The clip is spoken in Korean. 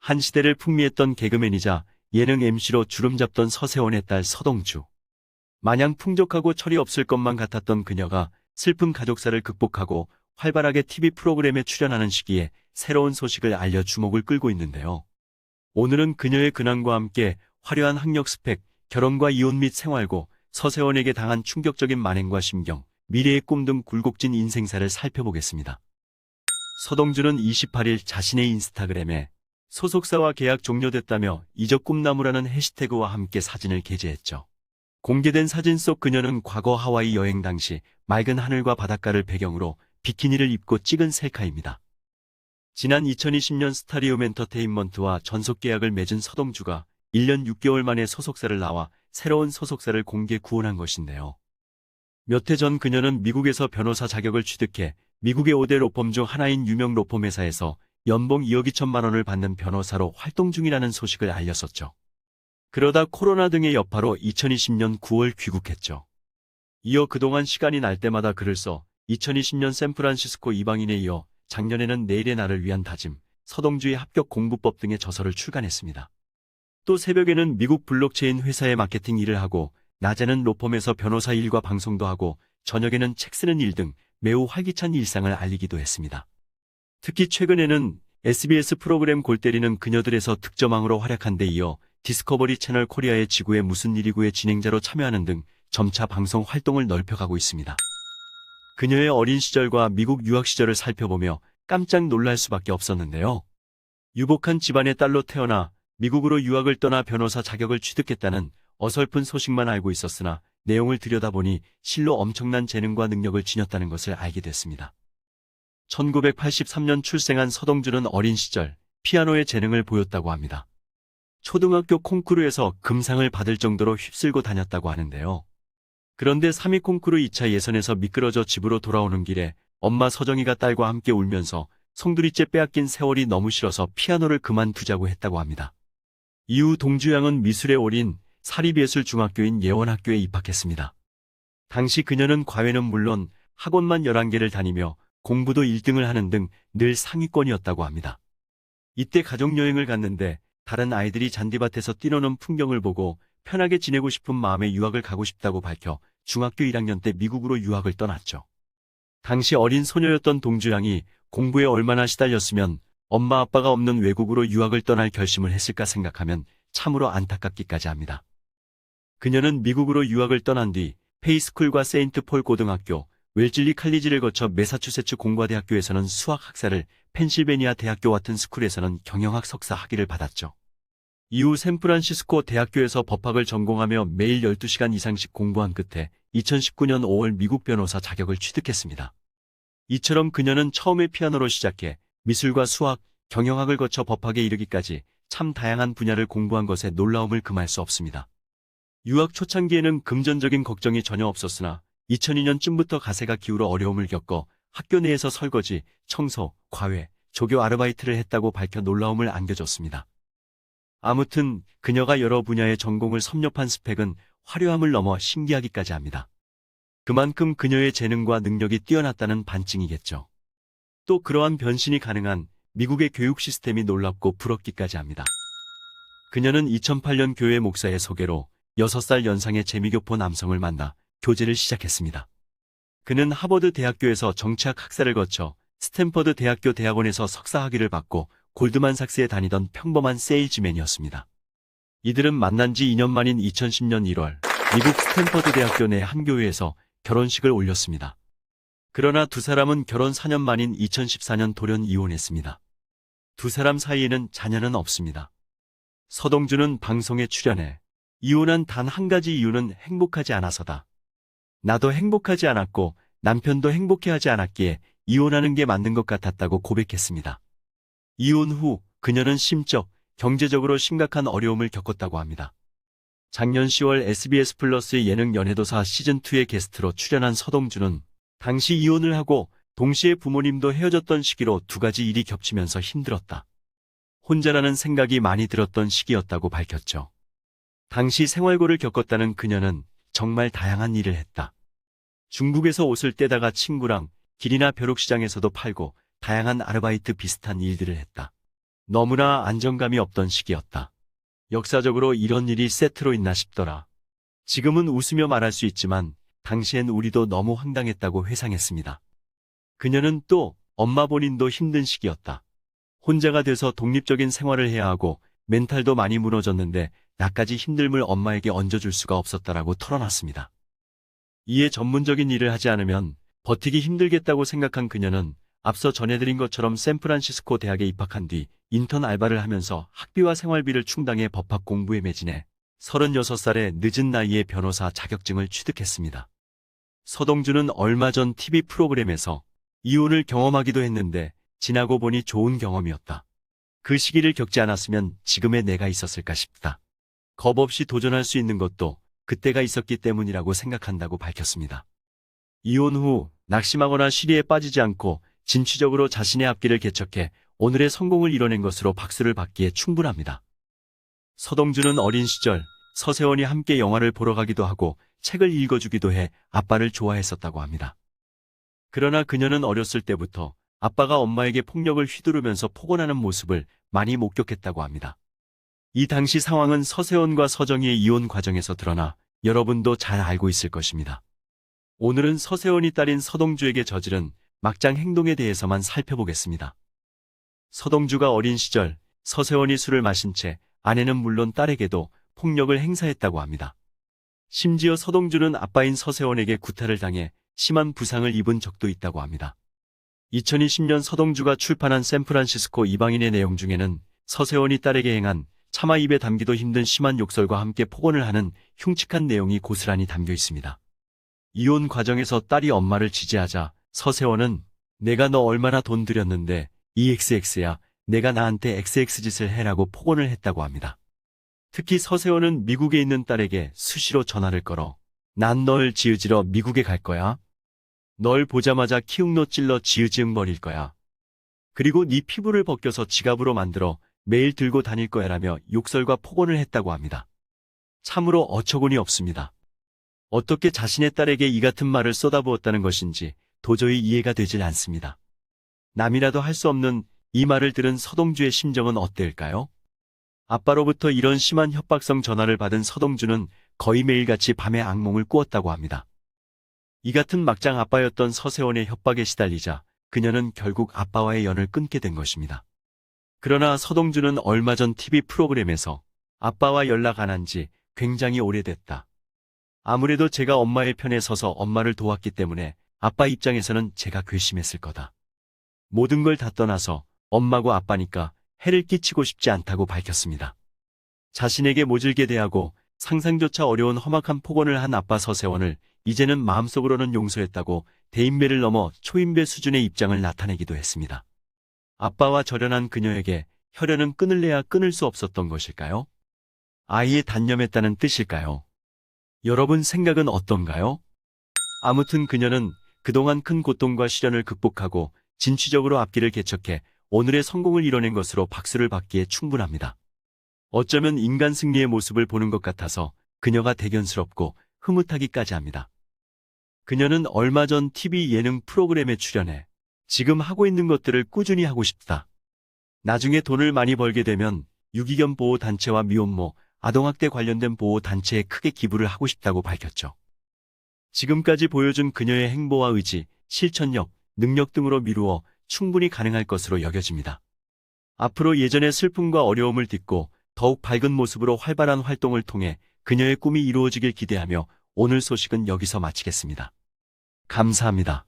한 시대를 풍미했던 개그맨이자 예능 MC로 주름잡던 서세원의 딸 서동주. 마냥 풍족하고 철이 없을 것만 같았던 그녀가 슬픈 가족사를 극복하고 활발하게 TV 프로그램에 출연하는 시기에 새로운 소식을 알려 주목을 끌고 있는데요. 오늘은 그녀의 근황과 함께 화려한 학력 스펙, 결혼과 이혼 및 생활고, 서세원에게 당한 충격적인 만행과 심경, 미래의 꿈 등 굴곡진 인생사를 살펴보겠습니다. 서동주는 28일 자신의 인스타그램에 소속사와 계약 종료됐다며 이적 꿈나무라는 해시태그와 함께 사진을 게재했죠. 공개된 사진 속 그녀는 과거 하와이 여행 당시 맑은 하늘과 바닷가를 배경으로 비키니를 입고 찍은 셀카입니다. 지난 2020년 스타리움 엔터테인먼트와 전속 계약을 맺은 서동주가 1년 6개월 만에 소속사를 나와 새로운 소속사를 공개 구원한 것인데요. 몇 해 전 그녀는 미국에서 변호사 자격을 취득해 미국의 5대 로펌 중 하나인 유명 로펌 회사에서 연봉 2억 2천만 원을 받는 변호사로 활동 중이라는 소식을 알렸었죠. 그러다 코로나 등의 여파로 2020년 9월 귀국했죠. 이어 그동안 시간이 날 때마다 글을 써 2020년 샌프란시스코 이방인에 이어 작년에는 내일의 나를 위한 다짐, 서동주의 합격 공부법 등의 저서를 출간했습니다. 또 새벽에는 미국 블록체인 회사의 마케팅 일을 하고 낮에는 로펌에서 변호사 일과 방송도 하고 저녁에는 책 쓰는 일 등 매우 활기찬 일상을 알리기도 했습니다. 특히 최근에는 SBS 프로그램 골 때리는 그녀들에서 득점왕으로 활약한 데 이어 디스커버리 채널 코리아의 지구에 무슨 일이고의 진행자로 참여하는 등 점차 방송 활동을 넓혀가고 있습니다. 그녀의 어린 시절과 미국 유학 시절을 살펴보며 깜짝 놀랄 수밖에 없었는데요. 유복한 집안의 딸로 태어나 미국으로 유학을 떠나 변호사 자격을 취득했다는 어설픈 소식만 알고 있었으나 내용을 들여다보니 실로 엄청난 재능과 능력을 지녔다는 것을 알게 됐습니다. 1983년 출생한 서동주는 어린 시절 피아노의 재능을 보였다고 합니다. 초등학교 콩쿠르에서 금상을 받을 정도로 휩쓸고 다녔다고 하는데요. 그런데 3위 콩쿠르 2차 예선에서 미끄러져 집으로 돌아오는 길에 엄마 서정이가 딸과 함께 울면서 송두리째 빼앗긴 세월이 너무 싫어서 피아노를 그만두자고 했다고 합니다. 이후 동주양은 미술에 올인 사립예술중학교인 예원학교에 입학했습니다. 당시 그녀는 과외는 물론 학원만 11개를 다니며 공부도 1등을 하는 등 늘 상위권이었다고 합니다. 이때 가족여행을 갔는데 다른 아이들이 잔디밭에서 뛰노는 풍경을 보고 편하게 지내고 싶은 마음에 유학을 가고 싶다고 밝혀 중학교 1학년 때 미국으로 유학을 떠났죠. 당시 어린 소녀였던 동주양이 공부에 얼마나 시달렸으면 엄마 아빠가 없는 외국으로 유학을 떠날 결심을 했을까 생각하면 참으로 안타깝기까지 합니다. 그녀는 미국으로 유학을 떠난 뒤 페이스쿨과 세인트 폴 고등학교, 웰즐리 칼리지를 거쳐 매사추세츠 공과대학교에서는 수학 학사를, 펜실베니아 대학교 와튼 스쿨에서는 경영학 석사 학위를 받았죠. 이후 샌프란시스코 대학교에서 법학을 전공하며 매일 12시간 이상씩 공부한 끝에 2019년 5월 미국 변호사 자격을 취득했습니다. 이처럼 그녀는 처음에 피아노로 시작해 미술과 수학, 경영학을 거쳐 법학에 이르기까지 참 다양한 분야를 공부한 것에 놀라움을 금할 수 없습니다. 유학 초창기에는 금전적인 걱정이 전혀 없었으나 2002년쯤부터 가세가 기울어 어려움을 겪어 학교 내에서 설거지, 청소, 과외, 조교 아르바이트를 했다고 밝혀 놀라움을 안겨줬습니다. 아무튼 그녀가 여러 분야의 전공을 섭렵한 스펙은 화려함을 넘어 신기하기까지 합니다. 그만큼 그녀의 재능과 능력이 뛰어났다는 반증이겠죠. 또 그러한 변신이 가능한 미국의 교육 시스템이 놀랍고 부럽기까지 합니다. 그녀는 2008년 교회 목사의 소개로 6살 연상의 재미교포 남성을 만나 교제를 시작했습니다. 그는 하버드 대학교에서 정치학 학사를 거쳐 스탠퍼드 대학교 대학원에서 석사 학위를 받고 골드만삭스에 다니던 평범한 세일즈맨이었습니다. 이들은 만난 지 2년 만인 2010년 1월 미국 스탠퍼드 대학교 내 한 교회에서 결혼식을 올렸습니다. 그러나 두 사람은 결혼 4년 만인 2014년 돌연 이혼했습니다. 두 사람 사이에는 자녀는 없습니다. 서동주는 방송에 출연해 이혼한 단 한 가지 이유는 행복하지 않아서다. 나도 행복하지 않았고 남편도 행복해하지 않았기에 이혼하는 게 맞는 것 같았다고 고백했습니다. 이혼 후 그녀는 심적, 경제적으로 심각한 어려움을 겪었다고 합니다. 작년 10월 SBS 플러스의 예능 연애도사 시즌2의 게스트로 출연한 서동주는 당시 이혼을 하고 동시에 부모님도 헤어졌던 시기로 두 가지 일이 겹치면서 힘들었다. 혼자라는 생각이 많이 들었던 시기였다고 밝혔죠. 당시 생활고를 겪었다는 그녀는 정말 다양한 일을 했다. 중국에서 옷을 떼다가 친구랑 길이나 벼룩시장에서도 팔고 다양한 아르바이트 비슷한 일들을 했다. 너무나 안정감이 없던 시기였다. 역사적으로 이런 일이 세트로 있나 싶더라. 지금은 웃으며 말할 수 있지만 당시엔 우리도 너무 황당했다고 회상했습니다. 그녀는 또 엄마 본인도 힘든 시기였다. 혼자가 돼서 독립적인 생활을 해야 하고 멘탈도 많이 무너졌는데 나까지 힘듦을 엄마에게 얹어줄 수가 없었다라고 털어놨습니다. 이에 전문적인 일을 하지 않으면 버티기 힘들겠다고 생각한 그녀는 앞서 전해드린 것처럼 샌프란시스코 대학에 입학한 뒤 인턴 알바를 하면서 학비와 생활비를 충당해 법학 공부에 매진해 36살의 늦은 나이에 변호사 자격증을 취득했습니다. 서동주는 얼마 전 TV 프로그램에서 이혼을 경험하기도 했는데 지나고 보니 좋은 경험이었다. 그 시기를 겪지 않았으면 지금의 내가 있었을까 싶다. 겁 없이 도전할 수 있는 것도 그때가 있었기 때문이라고 생각한다고 밝혔습니다. 이혼 후 낙심하거나 시리에 빠지지 않고 진취적으로 자신의 앞길을 개척해 오늘의 성공을 이뤄낸 것으로 박수를 받기에 충분합니다. 서동주는 어린 시절 서세원이 함께 영화를 보러 가기도 하고 책을 읽어주기도 해 아빠를 좋아했었다고 합니다. 그러나 그녀는 어렸을 때부터 아빠가 엄마에게 폭력을 휘두르면서 폭언하는 모습을 많이 목격했다고 합니다. 이 당시 상황은 서세원과 서정희의 이혼 과정에서 드러나 여러분도 잘 알고 있을 것입니다. 오늘은 서세원이 딸인 서동주에게 저지른 막장 행동에 대해서만 살펴보겠습니다. 서동주가 어린 시절 서세원이 술을 마신 채 아내는 물론 딸에게도 폭력을 행사했다고 합니다. 심지어 서동주는 아빠인 서세원에게 구타를 당해 심한 부상을 입은 적도 있다고 합니다. 2020년 서동주가 출판한 샌프란시스코 이방인의 내용 중에는 서세원이 딸에게 행한 차마 입에 담기도 힘든 심한 욕설과 함께 폭언을 하는 흉측한 내용이 고스란히 담겨 있습니다. 이혼 과정에서 딸이 엄마를 지지하자 서세원은 내가 너 얼마나 돈 들였는데 이 XX야 내가 나한테 XX 짓을 해라고 폭언을 했다고 합니다. 특히 서세원은 미국에 있는 딸에게 수시로 전화를 걸어 난 널 지으지러 미국에 갈 거야. 널 보자마자 키읔노 찔러 지으지응 버릴 거야. 그리고 네 피부를 벗겨서 지갑으로 만들어 매일 들고 다닐 거야라며 욕설과 폭언을 했다고 합니다. 참으로 어처구니 없습니다. 어떻게 자신의 딸에게 이 같은 말을 쏟아부었다는 것인지 도저히 이해가 되질 않습니다. 남이라도 할 수 없는 이 말을 들은 서동주의 심정은 어때일까요? 아빠로부터 이런 심한 협박성 전화를 받은 서동주는 거의 매일같이 밤에 악몽을 꾸었다고 합니다. 이 같은 막장 아빠였던 서세원의 협박에 시달리자 그녀는 결국 아빠와의 연을 끊게 된 것입니다. 그러나 서동주는 얼마 전 TV 프로그램에서 아빠와 연락 안 한 지 굉장히 오래됐다. 아무래도 제가 엄마의 편에 서서 엄마를 도왔기 때문에 아빠 입장에서는 제가 괘씸했을 거다. 모든 걸 다 떠나서 엄마고 아빠니까 해를 끼치고 싶지 않다고 밝혔습니다. 자신에게 모질게 대하고 상상조차 어려운 험악한 폭언을 한 아빠 서세원을 이제는 마음속으로는 용서했다고 대인배를 넘어 초인배 수준의 입장을 나타내기도 했습니다. 아빠와 절연한 그녀에게 혈연은 끊을래야 끊을 수 없었던 것일까요? 아이에 단념했다는 뜻일까요? 여러분 생각은 어떤가요? 아무튼 그녀는 그동안 큰 고통과 시련을 극복하고 진취적으로 앞길을 개척해 오늘의 성공을 이뤄낸 것으로 박수를 받기에 충분합니다. 어쩌면 인간 승리의 모습을 보는 것 같아서 그녀가 대견스럽고 흐뭇하기까지 합니다. 그녀는 얼마 전 TV 예능 프로그램에 출연해 지금 하고 있는 것들을 꾸준히 하고 싶다. 나중에 돈을 많이 벌게 되면 유기견 보호단체와 미혼모, 아동학대 관련된 보호단체에 크게 기부를 하고 싶다고 밝혔죠. 지금까지 보여준 그녀의 행보와 의지, 실천력, 능력 등으로 미루어 충분히 가능할 것으로 여겨집니다. 앞으로 예전의 슬픔과 어려움을 딛고 더욱 밝은 모습으로 활발한 활동을 통해 그녀의 꿈이 이루어지길 기대하며 오늘 소식은 여기서 마치겠습니다. 감사합니다.